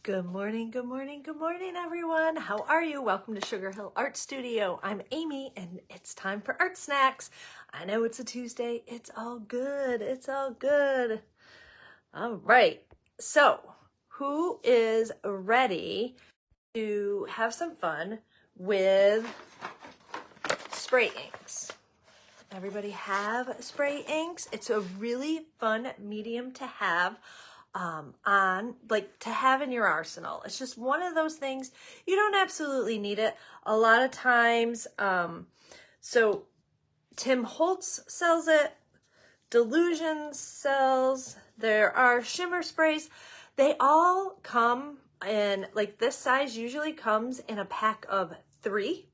Good morning, good morning, good morning, everyone. How are you? Welcome to Sugarhill Art Studio. I'm Amy, and it's time for Art Snacks. I know it's a Tuesday. It's all good. It's all good. All right. So, who is ready to have some fun with spray inks? Everybody have spray inks? It's a really fun medium to have to have in your arsenal. It's just one of those things. You don't absolutely need it a lot of times. So Tim Holtz sells it, Delusion sells, there are shimmer sprays. They all come in, like, this size usually comes in a pack of 3.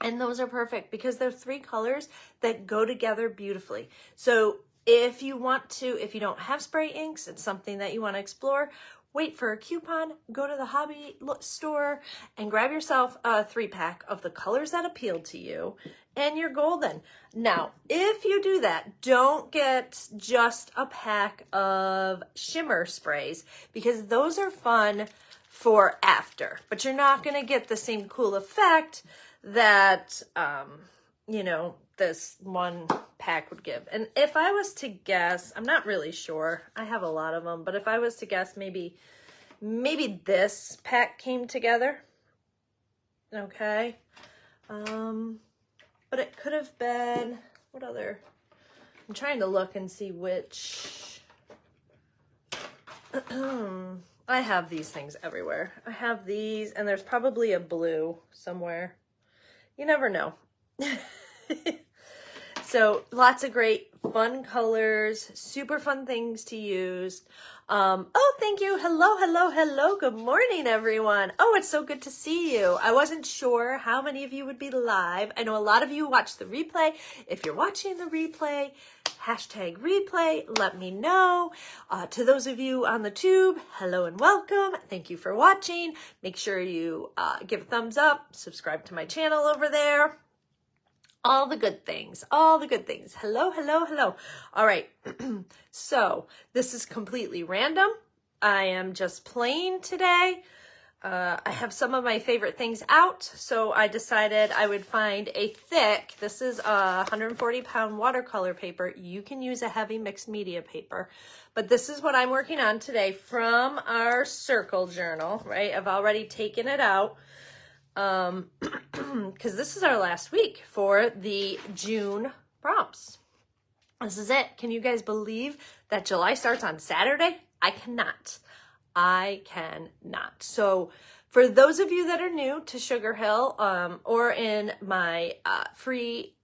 And those are perfect because they're 3 colors that go together beautifully. So if you don't have spray inks, it's something that you want to explore, wait for a coupon, go to the hobby store and grab yourself a 3-pack of the colors that appeal to you, and you're golden. Now, if you do that, don't get just a pack of shimmer sprays because those are fun for after, but you're not going to get the same cool effect that, this one pack would give. And if I was to guess, I'm not really sure. I have a lot of them, but if I was to guess, maybe this pack came together. Okay. But it could have been, what other? I'm trying to look and see which. I have these things everywhere. I have these, and there's probably a blue somewhere. You never know. So lots of great fun colors, super fun things to use. Oh, thank you. Hello, hello, hello. Good morning, everyone. Oh, it's so good to see you. I wasn't sure how many of you would be live. I know a lot of you watch the replay. If you're watching the replay, hashtag replay, let me know. To those of you on the tube, hello and welcome. Thank you for watching. Make sure you give a thumbs up, subscribe to my channel over there. All the good things, all the good things. Hello, hello, hello. All right, so this is completely random. I am just playing today. I have some of my favorite things out, so I decided I would find a thick, this is a 140-pound watercolor paper. You can use a heavy mixed media paper, but this is what I'm working on today from our circle journal, right? I've already taken it out. Because this is our last week for the June prompts. This is it. Can you guys believe that July starts on Saturday? I cannot. So for those of you that are new to Sugarhill, or in my free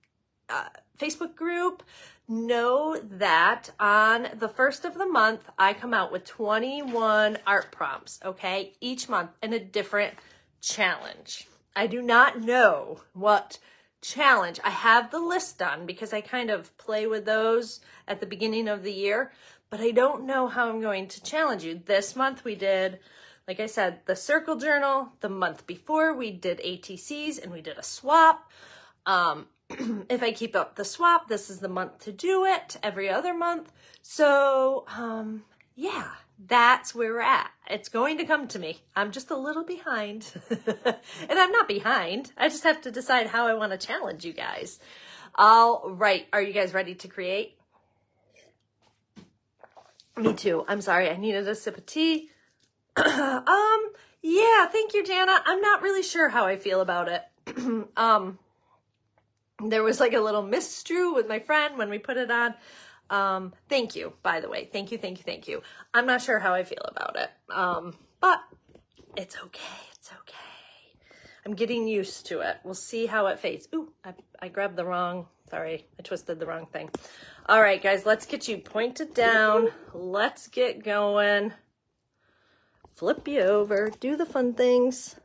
Facebook group, know that on the 1st of the month, I come out with 21 art prompts, okay? Each month in a different challenge. I do not know what challenge. I have the list done because I kind of play with those at the beginning of the year, but I don't know how I'm going to challenge you. This month we did, like I said, the circle journal. The month before we did ATCs and we did a swap. If I keep up the swap, this is the month to do it, every other month. So, yeah. That's where we're at. It's going to come to me. I'm just a little behind. And I'm not behind. I just have to decide how I want to challenge you guys. All right. Are you guys ready to create? Me too. I'm sorry. I needed a sip of tea. Yeah, thank you, Jana. I'm not really sure how I feel about it. There was like a little misstrew with my friend when we put it on. Thank you, by the way. Thank you. I'm not sure how I feel about it. But it's okay. It's okay. I'm getting used to it. We'll see how it fades. Ooh, I grabbed the wrong, sorry, I twisted the wrong thing. All right, guys, let's get you pointed down. Let's get going. Flip you over, do the fun things.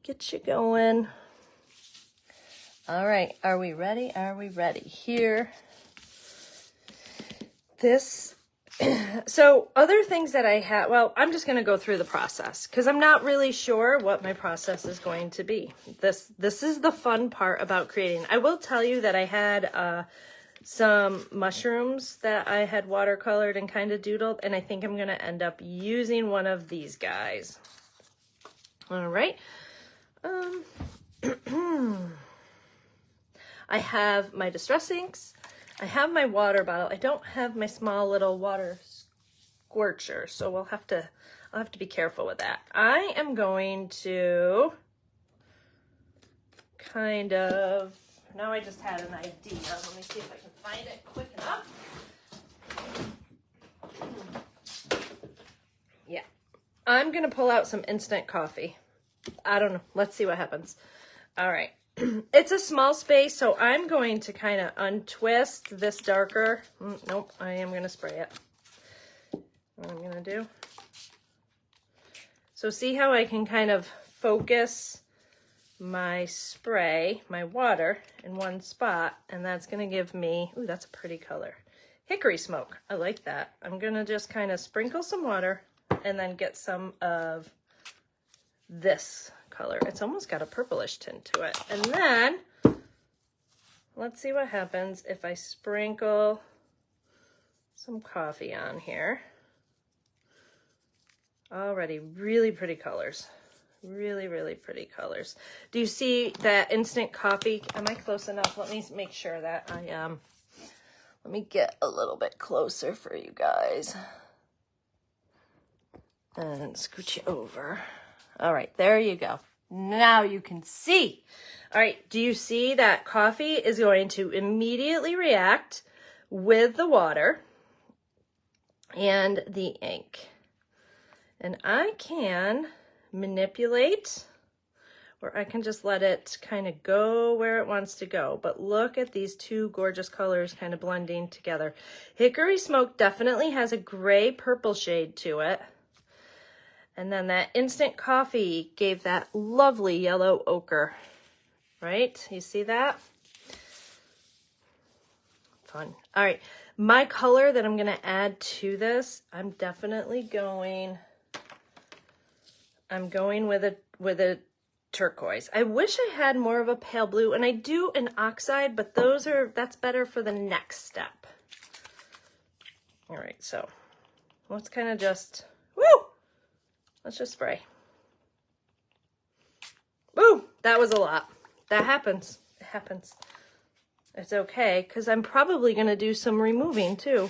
Get you going. All right, are we ready? Are we ready? Here. So other things that I have, well, I'm just going to go through the process because I'm not really sure what my process is going to be. This is the fun part about creating. I will tell you that I had some mushrooms that I had watercolored and kind of doodled, and I think I'm going to end up using one of these guys. All right. I have my distress inks. I have my water bottle. I don't have my small little water squircher, so I'll have to be careful with that. I am going to kind of, now I just had an idea. Let me see if I can find it quick enough. Yeah, I'm going to pull out some instant coffee. I don't know. Let's see what happens. All right. It's a small space, so I'm going to kind of untwist this darker. Nope, I am going to spray it. What I'm going to do. So see how I can kind of focus my spray, my water, in one spot, and that's going to give me, ooh, that's a pretty color. Hickory smoke. I like that. I'm going to just kind of sprinkle some water and then get some of this color. It's almost got a purplish tint to it. And then let's see what happens if I sprinkle some coffee on here. Already really pretty colors. Really, really pretty colors. Do you see that instant coffee? Am I close enough? Let me make sure that I am. Let me get a little bit closer for you guys. And scooch you over. All right, there you go. Now you can see. All right, do you see that coffee is going to immediately react with the water and the ink? And I can manipulate, or I can just let it kind of go where it wants to go. But look at these two gorgeous colors kind of blending together. Hickory smoke definitely has a gray purple shade to it. And then that instant coffee gave that lovely yellow ochre, right? You see that? Fun. All right, my color that I'm gonna add to this, I'm going with a turquoise. I wish I had more of a pale blue, and I do an oxide, but that's better for the next step. All right, so let's kind of just, woo! Let's just spray. Woo! That was a lot. That happens. It happens. It's okay, because I'm probably going to do some removing too.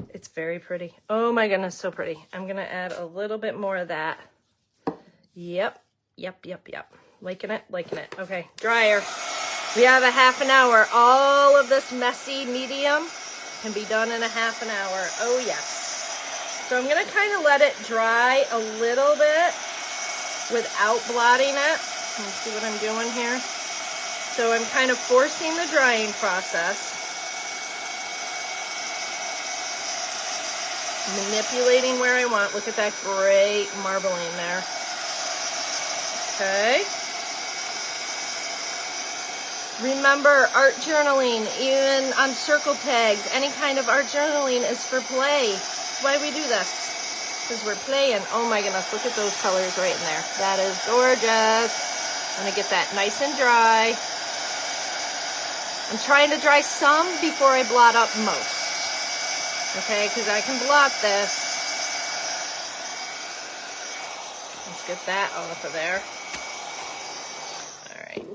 It's very pretty. Oh my goodness, so pretty. I'm going to add a little bit more of that. Yep. Liking it. Okay, dryer. We have a half an hour. All of this messy medium can be done in a half an hour. Oh yes. So I'm going to kind of let it dry a little bit without blotting it. Let's see what I'm doing here. So I'm kind of forcing the drying process. Manipulating where I want. Look at that great marbling there. Okay. Remember, art journaling, even on circle tags, any kind of art journaling is for play. Why we do this, because we're playing. Oh my goodness, look at those colors right in there. That is gorgeous. I'm gonna get that nice and dry. I'm trying to dry some before I blot up most. Okay, because I can blot this. Let's get that off of there. All right.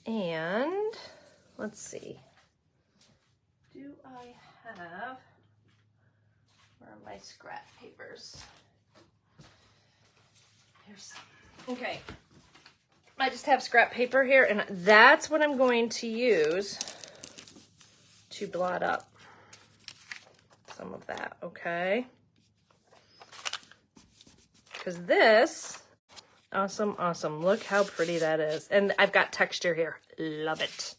And let's see. Do I have, where are my scrap papers? Here's some. Okay. I just have scrap paper here, and that's what I'm going to use to blot up some of that, okay? Because this, awesome. Look how pretty that is. And I've got texture here. Love it.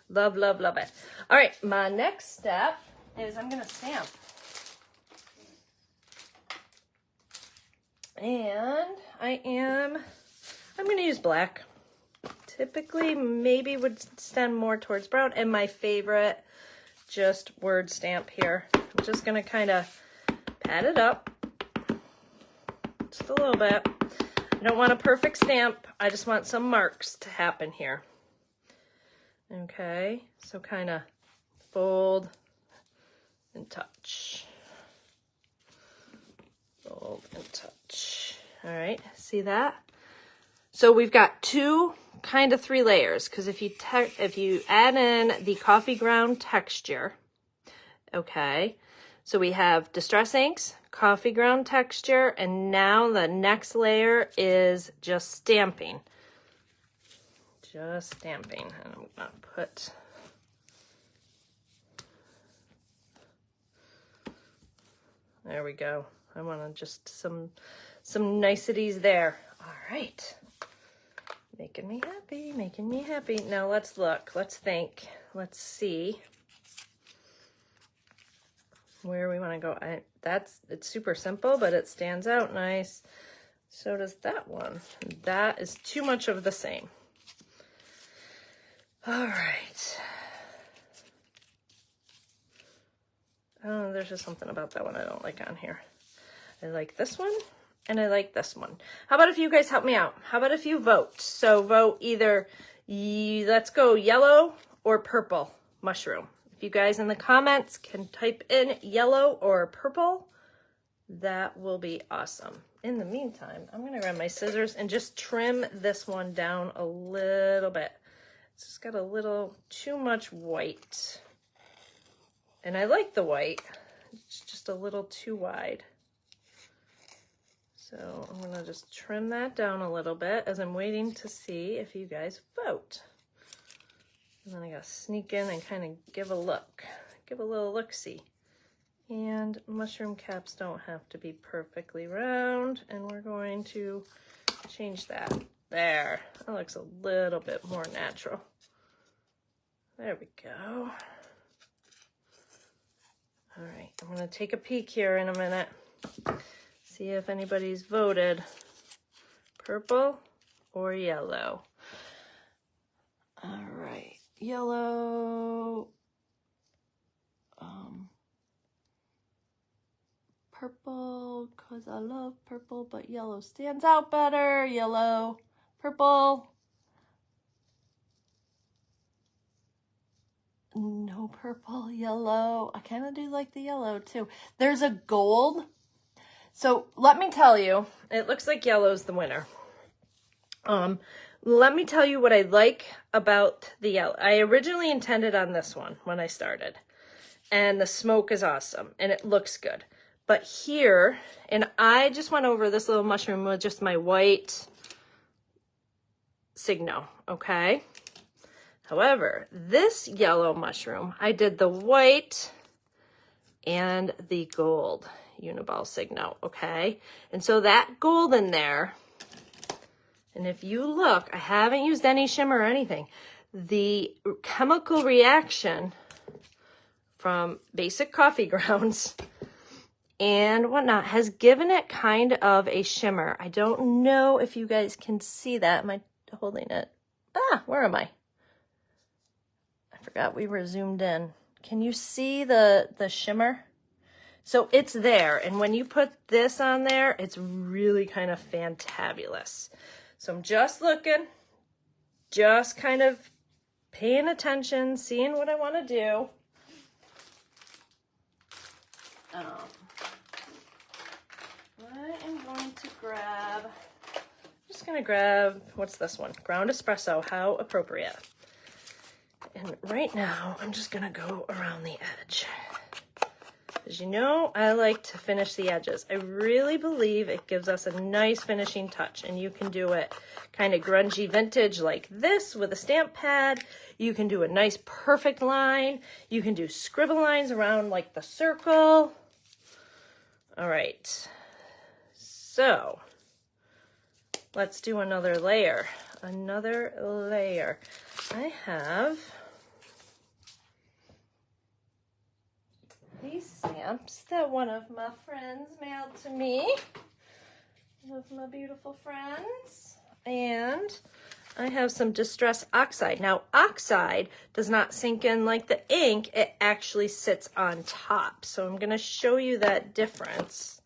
Love it. All right, my next step is I'm going to stamp. And I'm going to use black. Typically, maybe would extend more towards brown. And my favorite, just word stamp here. I'm just going to kind of pat it up. Just a little bit. I don't want a perfect stamp. I just want some marks to happen here. Okay, so kind of fold and touch. Fold and touch. All right, see that? So we've got kind of 3 layers, because if you add in the coffee ground texture, okay, so we have Distress Inks, coffee ground texture, and now the next layer is just stamping. Just stamping, and I'm gonna put there we go. I want to just some niceties there. All right. Making me happy, making me happy. Now let's look, let's think, let's see where we want to go. It's super simple, but it stands out nice. So does that one. That is too much of the same. All right. Oh, there's just something about that one I don't like on here. I like this one, and I like this one. How about if you guys help me out? How about if you vote? So vote either, let's go yellow or purple mushroom. If you guys in the comments can type in yellow or purple, that will be awesome. In the meantime, I'm gonna grab my scissors and just trim this one down a little bit. It's just got a little too much white. And I like the white, it's just a little too wide. So I'm gonna just trim that down a little bit as I'm waiting to see if you guys vote. And then I gotta sneak in and kind of give a look, give a little look-see. And mushroom caps don't have to be perfectly round, and we're going to change that. There, that looks a little bit more natural. There we go. All right, I'm gonna take a peek here in a minute. See if anybody's voted purple or yellow. All right, yellow, purple, because I love purple, but yellow stands out better. Yellow, purple. No purple, yellow. I kind of do like the yellow too. There's a gold. So let me tell you, it looks like yellow's the winner. Let me tell you what I like about the yellow. I originally intended on this one when I started, and the smoke is awesome and it looks good. But here, and I just went over this little mushroom with just my white Signo, okay? However, this yellow mushroom, I did the white and the gold Uniball Signo, okay? And so that gold in there, and if you look, I haven't used any shimmer or anything. The chemical reaction from basic coffee grounds and whatnot has given it kind of a shimmer. I don't know if you guys can see that. Am I holding it? Ah, where am I? I forgot we were zoomed in. Can you see the shimmer? So it's there, and when you put this on there, it's really kind of fantabulous. So I'm just looking, just kind of paying attention, seeing what I want to do. I am going to grab, what's this one? Ground espresso, how appropriate. And right now, I'm just gonna go around the edge. As you know, I like to finish the edges. I really believe it gives us a nice finishing touch, and you can do it kind of grungy vintage like this with a stamp pad. You can do a nice perfect line. You can do scribble lines around like the circle. All right, so let's do another layer. I have these stamps that one of my friends mailed to me. One of my beautiful friends. And I have some Distress Oxide. Now, oxide does not sink in like the ink. It actually sits on top. So I'm going to show you that difference.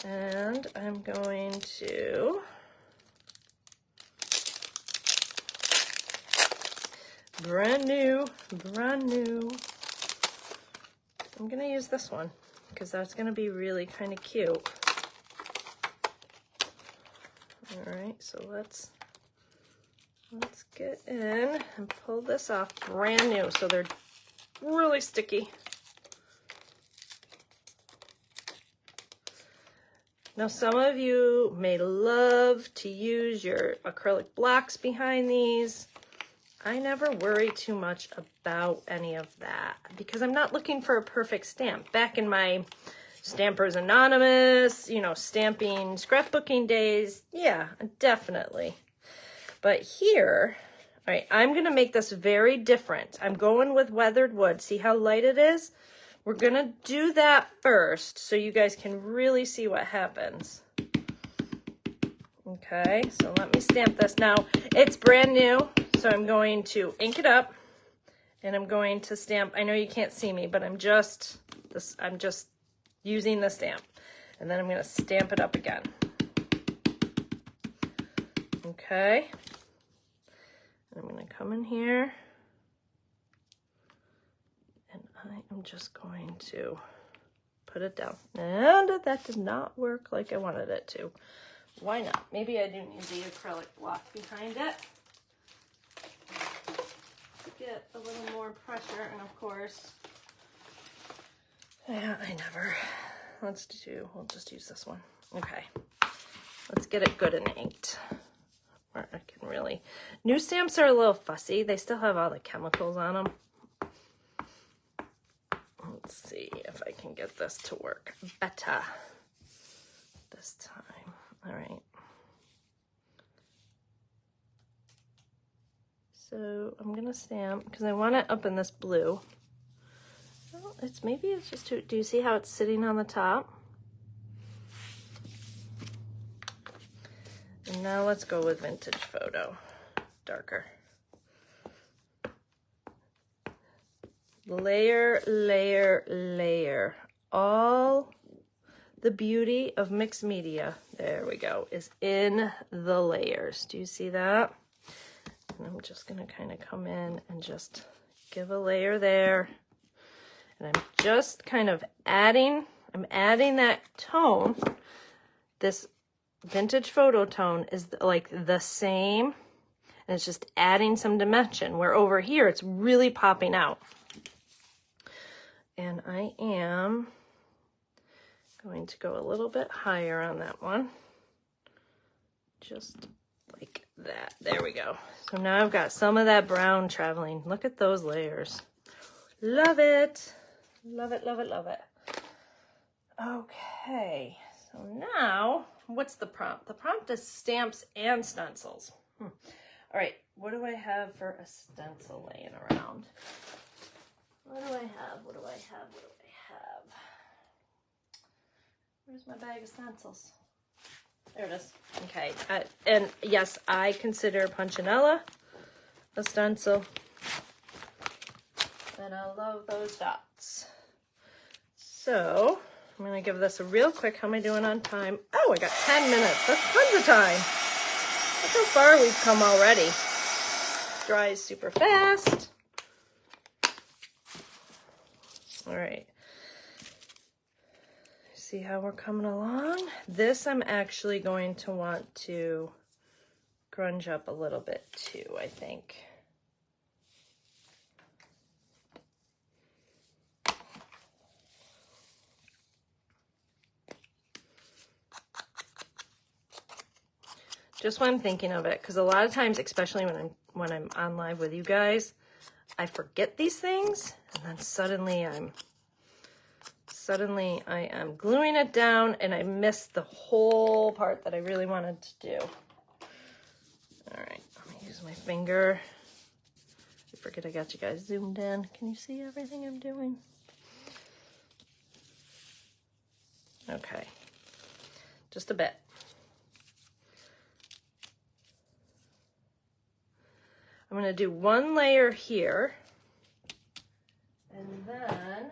And I'm going to Brand new, brand new. I'm gonna use this one because that's gonna be really kind of cute. All right, so let's get in and pull this off. Brand new, so they're really sticky. Now, some of you may love to use your acrylic blocks behind these. I never worry too much about any of that because I'm not looking for a perfect stamp. Back in my Stampers Anonymous, you know, stamping, scrapbooking days, yeah, definitely. But here, all right, I'm going to make this very different. I'm going with weathered wood. See how light it is? We're going to do that first so you guys can really see what happens. Okay, so let me stamp this. Now, it's brand new, so I'm going to ink it up and I'm going to stamp. I know you can't see me, but I'm just using the stamp. And then I'm going to stamp it up again. Okay. I'm going to come in here. I'm just going to put it down. And that did not work like I wanted it to. Why not? Maybe I do need the acrylic block behind it to get a little more pressure. And of course, yeah, we'll just use this one. Okay. Let's get it good and inked. Or I can really, new stamps are a little fussy. They still have all the chemicals on them. Let's see if I can get this to work better this time. All right. So I'm gonna stamp because I want it up in this blue. Well, maybe it's just too, do you see how it's sitting on the top? And now let's go with Vintage Photo, darker. Layer, layer, layer. All the beauty of mixed media, there we go, is in the layers. Do you see that? And I'm just gonna kind of come in and just give a layer there. And I'm just kind of adding that tone. This Vintage Photo tone is like the same, and it's just adding some dimension, where over here it's really popping out. And I am going to go a little bit higher on that one. Just like that. There we go. So now I've got some of that brown traveling. Look at those layers. Love it. Love it, love it, love it. Okay. So now, what's the prompt? The prompt is stamps and stencils. All right. What do I have for a stencil laying around? What do I have? What do I have? What do I have? Where's my bag of stencils? There it is. Okay. And yes, I consider Punchinella a stencil. And I love those dots. So I'm going to give this a real quick. How am I doing on time? Oh, I got 10 minutes. That's tons of time. Look how far we've come already. Dries super fast. All right, see how we're coming along? This I'm actually going to want to grunge up a little bit too, I think. Just when I'm thinking of it, because a lot of times, especially when I'm on live with you guys, I forget these things, and then suddenly I am gluing it down and I missed the whole part that I really wanted to do. All right, I'm gonna use my finger. I forget I got you guys zoomed in. Can you see everything I'm doing? Okay, just a bit. I'm gonna do one layer here, and then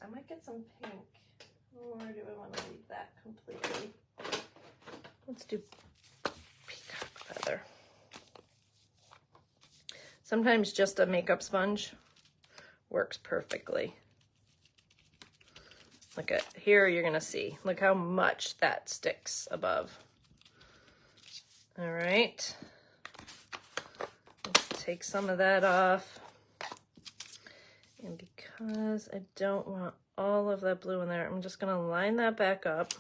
I might get some pink, or do I want to leave that completely? Let's do peacock feather. Sometimes just a makeup sponge works perfectly. Look at here, you're gonna see. Look how much that sticks above. All right. Let's take some of that off. And because I don't want all of that blue in there, I'm just gonna line that back up.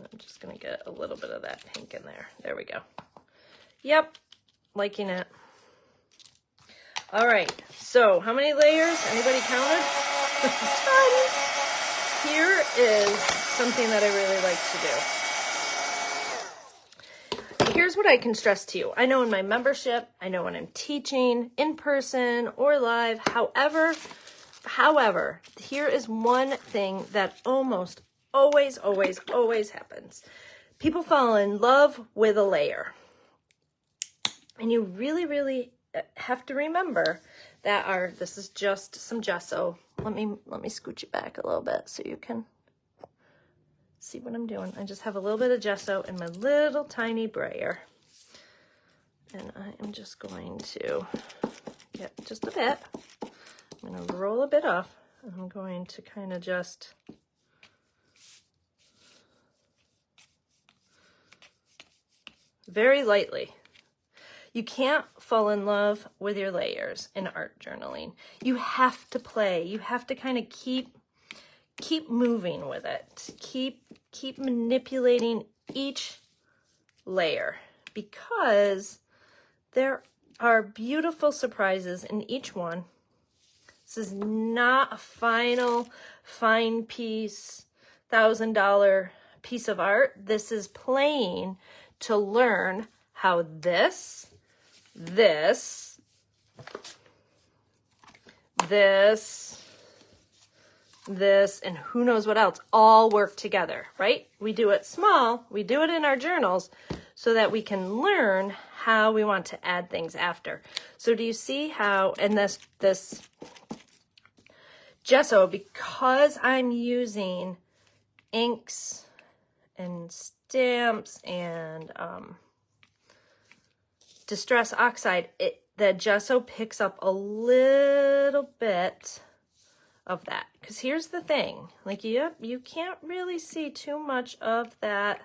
I'm just gonna get a little bit of that pink in there. There we go. Yep, liking it. All right, so how many layers? Anybody counted? Here is something that I really like to do. Here's what I can stress to you. I know in my membership, I know when I'm teaching in person or live, however, here is one thing that almost always happens. People fall in love with a layer. And you really have to remember that this is just some gesso. Let me scooch it back a little bit so you can see what I'm doing. I just have a little bit of gesso in my little tiny brayer. And I am just going to get just a bit. I'm going to roll a bit off. And I'm going to kind of just very lightly. You can't fall in love with your layers in art journaling. You have to play. You have to kind of keep moving with it. Keep manipulating each layer because there are beautiful surprises in each one. This is not a final fine piece, $1,000 piece of art. This is playing to learn how this, and who knows what else all work together, right? We do it small, we do it in our journals so that we can learn how we want to add things after. So do you see how, and this gesso, because I'm using inks and stamps and Distress Oxide, the gesso picks up a little bit of that. Because here's the thing, like you can't really see too much of that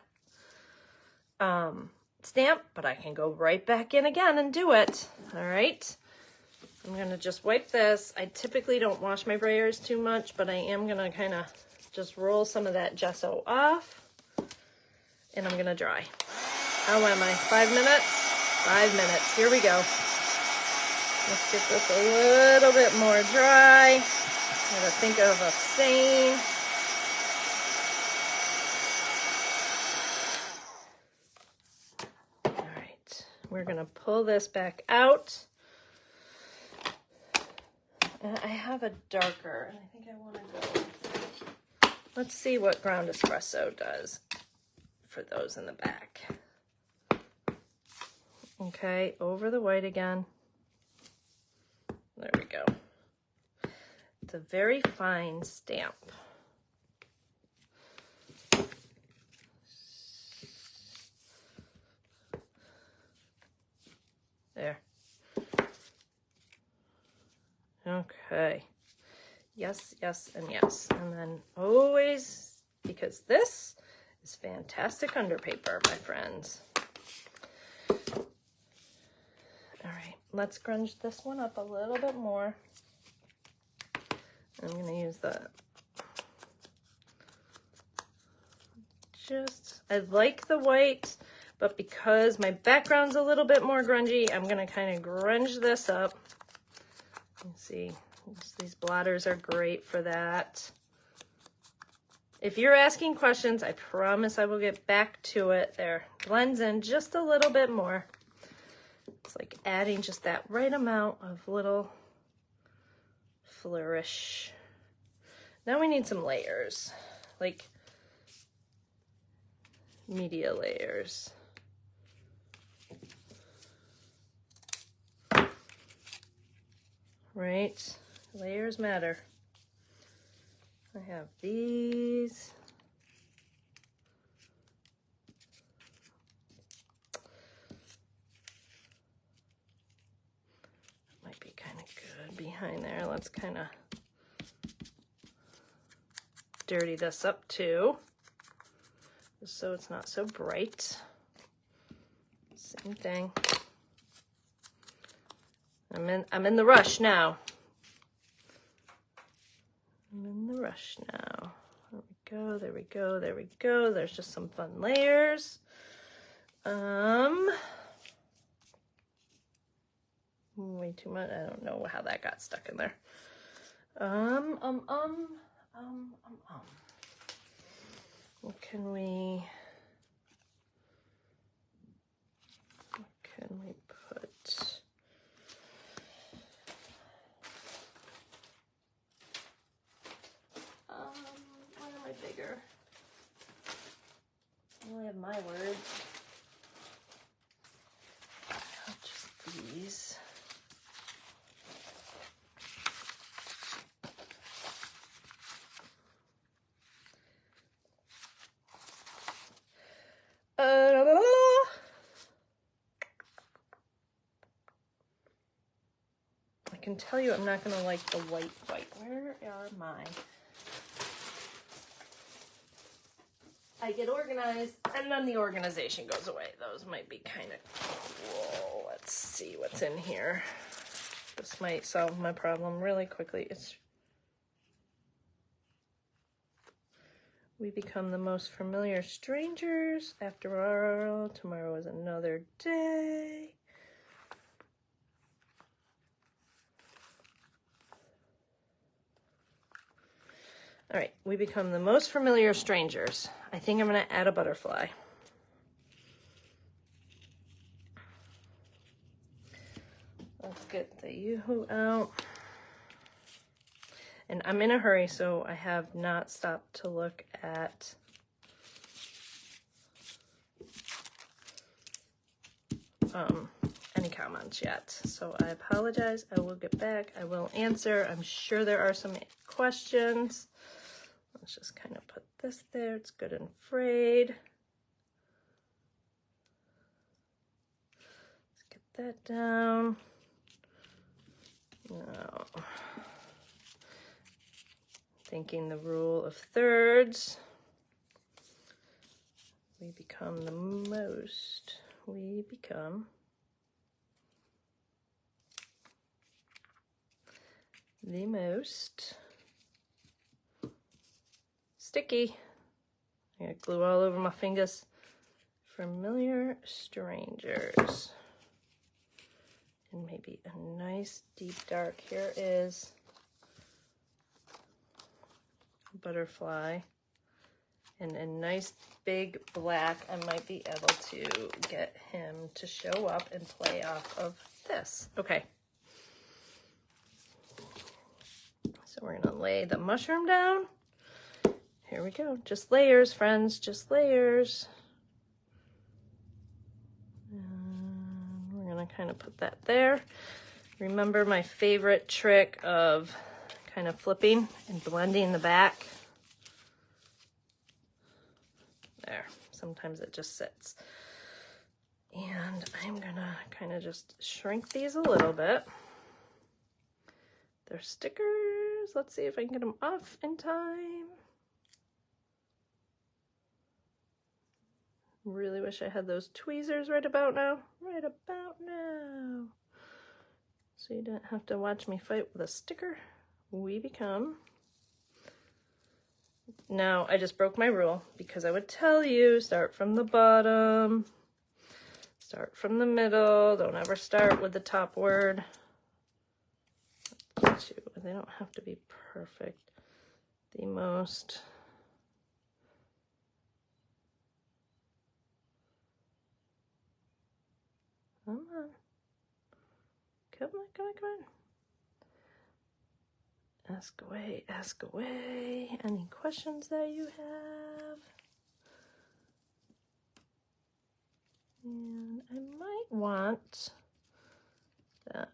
stamp, but I can go right back in again and do it. All right, I'm gonna just wipe this. I typically don't wash my brayers too much, but I am gonna kind of just roll some of that gesso off, and I'm gonna dry. How am I? 5 minutes? 5 minutes. Here we go. Let's get this a little bit more dry. I'm gonna think of a saying. All right, we're gonna pull this back out. I have a darker, and I think I want to go. Let's see what Ground Espresso does for those in the back. Okay, over the white again. There we go. It's a very fine stamp. There. Okay. Yes, yes, and yes. And then always, because this is fantastic underpaper, my friends. All right, let's grunge this one up a little bit more. I'm going to use I like the white, but because my background's a little bit more grungy, I'm going to kind of grunge this up. You see, these blotters are great for that. If you're asking questions, I promise I will get back to it. There, blends in just a little bit more. It's like adding just that right amount of little flourish. Now we need some layers, like media layers. Right? Layers matter. I have these. Good behind there. Let's kind of dirty this up too, just so it's not so bright. Same thing. I'm in the rush now. I'm in the rush now. There we go, there we go, there we go. There's just some fun layers. Way too much. I don't know how that got stuck in there. What can we put? Why am I bigger? I only have my words. Just these. I can tell you I'm not going to like the white. Where are my... I get organized, and then the organization goes away. Those might be kind of cool. Let's see what's in here. This might solve my problem really quickly. We become the most familiar strangers. After all, tomorrow is another day. All right, we become the most familiar strangers. I think I'm going to add a butterfly. Let's get the yoo-hoo out. And I'm in a hurry, so I have not stopped to look at any comments yet. So I apologize. I will get back. I will answer. I'm sure there are some questions. Let's just kind of put this there. It's good and frayed. Let's get that down. Now, thinking the rule of thirds. We become the most. We become the most sticky. I got glue all over my fingers. Familiar strangers. And maybe a nice deep dark. Here is butterfly. And a nice big black. I might be able to get him to show up and play off of this. Okay. So we're gonna lay the mushroom down. Here we go. Just layers, friends, just layers. And we're gonna kind of put that there. Remember my favorite trick of kind of flipping and blending the back. There, sometimes it just sits. And I'm gonna kind of just shrink these a little bit. They're stickers. Let's see if I can get them off in time. Really wish I had those tweezers right about now. Right about now. So you don't have to watch me fight with a sticker. We become... Now, I just broke my rule because I would tell you, start from the bottom, start from the middle, don't ever start with the top word. They don't have to be perfect. The most... Come on. Come on, come on, come on. Ask away, ask away. Any questions that you have? And I might want that.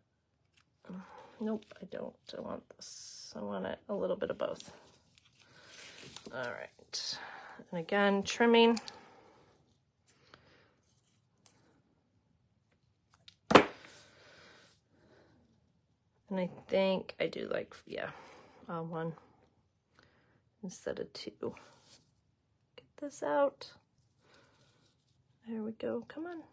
Nope, I don't. I want this. I want it a little bit of both. All right. And again, trimming. And I think I do like, yeah, one instead of two. Get this out. There we go. Come on.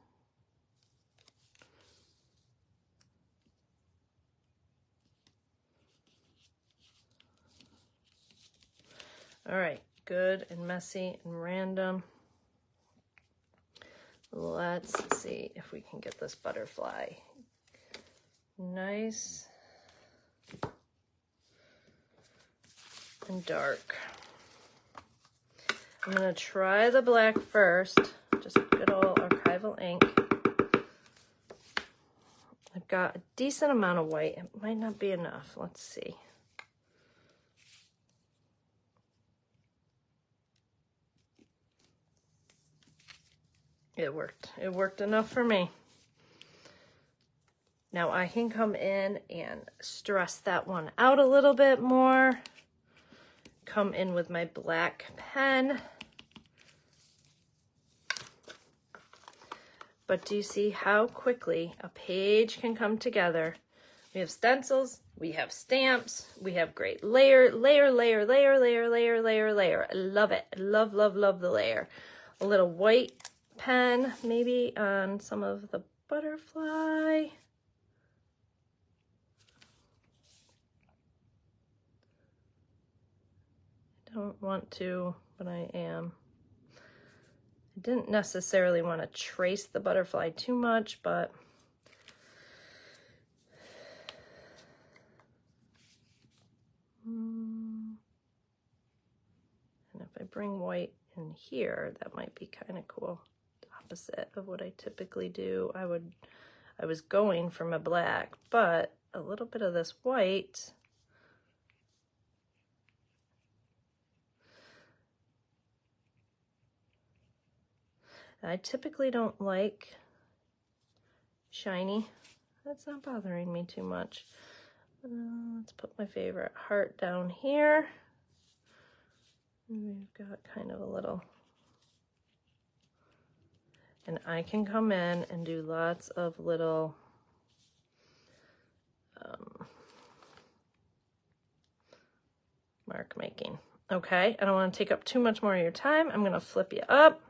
All right, good and messy and random. Let's see if we can get this butterfly nice and dark. I'm gonna try the black first, just good old archival ink. I've got a decent amount of white. It might not be enough. Let's see. It worked. It worked enough for me. Now I can come in and stress that one out a little bit more. Come in with my black pen. But do you see how quickly a page can come together? We have stencils, we have stamps, we have great layer. I love it. I love, love, love the layer. A little white pen, maybe on some of the butterfly. I don't want to, but I am. I didn't necessarily want to trace the butterfly too much, but and if I bring white in here, that might be kind of cool. Opposite of what I typically do. I was going for my black, but a little bit of this white I typically don't like shiny. That's not bothering me too much. Let's put my favorite heart down here. And we've got kind of a little, and I can come in and do lots of little mark making. Okay, I don't want to take up too much more of your time. I'm going to flip you up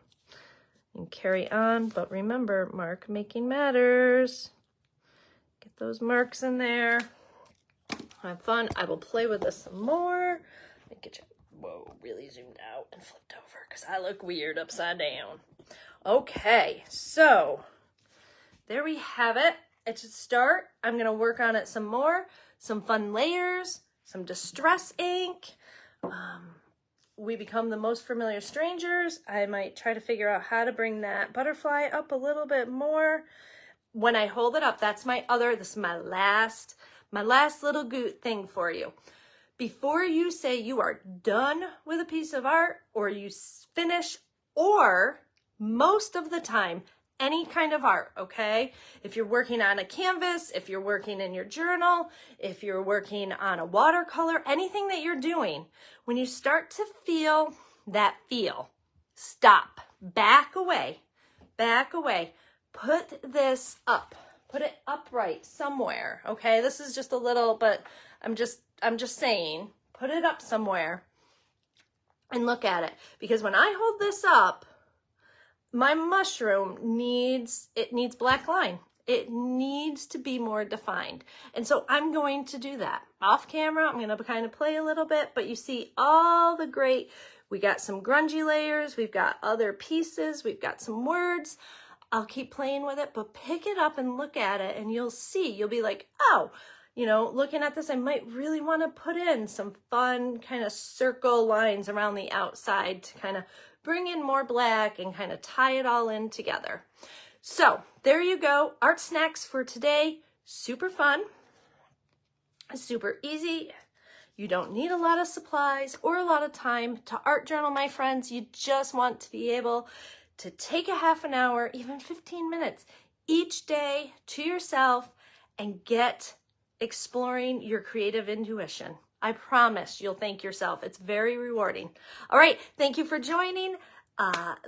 and carry on, but remember, mark making matters. Get those marks in there. Have fun. I will play with this some more. Let me get you, whoa, really zoomed out and flipped over because I look weird upside down. Okay, so there we have it. It's a start. I'm going to work on it some more. Some fun layers, some distress ink. We become the most familiar strangers. I might try to figure out how to bring that butterfly up a little bit more. When I hold it up, that's my other, this is my last little goot thing for you. Before you say you are done with a piece of art or you finish, or most of the time, any kind of art, okay? If you're working on a canvas, if you're working in your journal, if you're working on a watercolor, anything that you're doing, when you start to feel that feel, stop, back away, put this up, put it upright somewhere, okay? This is just a little, but I'm just saying, put it up somewhere and look at it. Because when I hold this up, my mushroom needs black line. It needs to be more defined. And so I'm going to do that. Off camera, I'm going to kind of play a little bit, but you see all the great, we got some grungy layers, we've got other pieces, we've got some words. I'll keep playing with it, but pick it up and look at it and you'll see, you'll be like, oh, you know, looking at this, I might really want to put in some fun kind of circle lines around the outside to kind of bring in more black and kind of tie it all in together. So there you go. Art snacks for today. Super fun, super easy. You don't need a lot of supplies or a lot of time to art journal, my friends. You just want to be able to take a half an hour, even 15 minutes each day to yourself and get exploring your creative intuition. I promise you'll thank yourself. It's very rewarding. All right. Thank you for joining.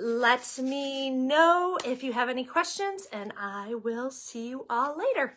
Let me know if you have any questions and I will see you all later.